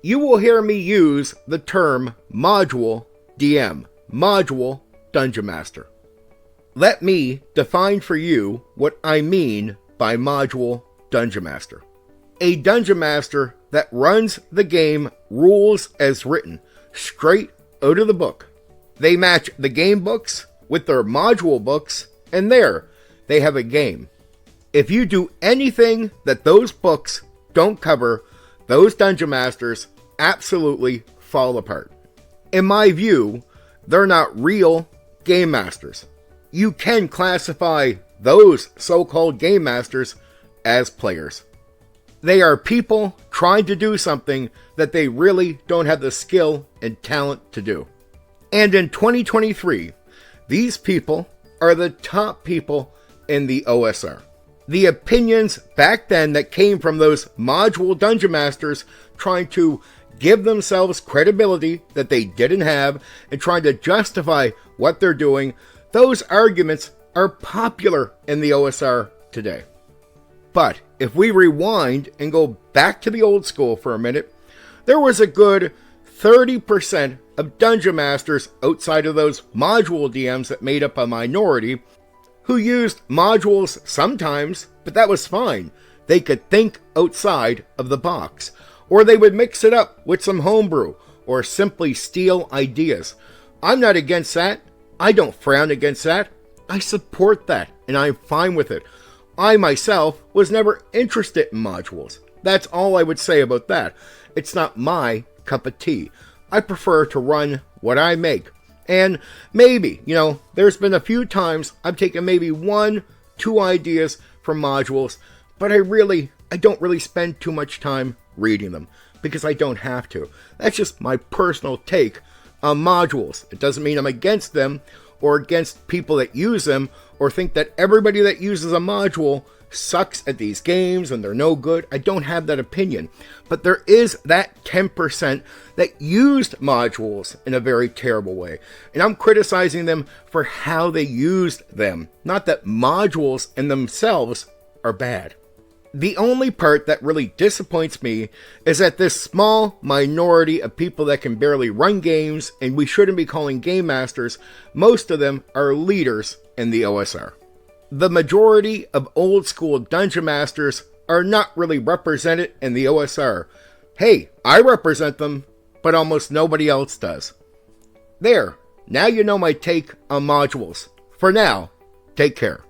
you will hear me use the term module DM, module Dungeon Master. Let me define for you what I mean by module Dungeon Master. A Dungeon Master that runs the game rules as written, straight out of the book. They match the game books with their module books, and there, they have a game. If you do anything that those books don't cover, those Dungeon Masters absolutely fall apart. In my view, they're not real Game Masters. You can classify those so-called Game Masters as players. They are people trying to do something that they really don't have the skill and talent to do. And in 2023, these people are the top people in the OSR. The opinions back then that came from those module Dungeon Masters trying to give themselves credibility that they didn't have and trying to justify what they're doing, those arguments are popular in the OSR today. But if we rewind and go back to the old school for a minute, there was a good 30% of Dungeon Masters outside of those module DMs that made up a minority who used modules sometimes, but that was fine. They could think outside of the box, or they would mix it up with some homebrew, or simply steal ideas. I'm not against that. I don't frown against that. I support that, and I'm fine with it. I myself was never interested in modules. That's all I would say about that. It's not my cup of tea. I prefer to run what I make. And maybe, there's been a few times I've taken maybe 1-2 ideas from modules, but I don't really spend too much time reading them because I don't have to. That's just my personal take on modules. It doesn't mean I'm against them or against people that use them or think that everybody that uses a module sucks at these games and they're no good. I don't have that opinion. But there is that 10% that used modules in a very terrible way. And I'm criticizing them for how they used them. Not that modules in themselves are bad. The only part that really disappoints me is that this small minority of people that can barely run games and we shouldn't be calling game masters, most of them are leaders in the OSR. The majority of old school dungeon masters are not really represented in the OSR. Hey, I represent them, but almost nobody else does. There, now you know my take on modules. For now, take care.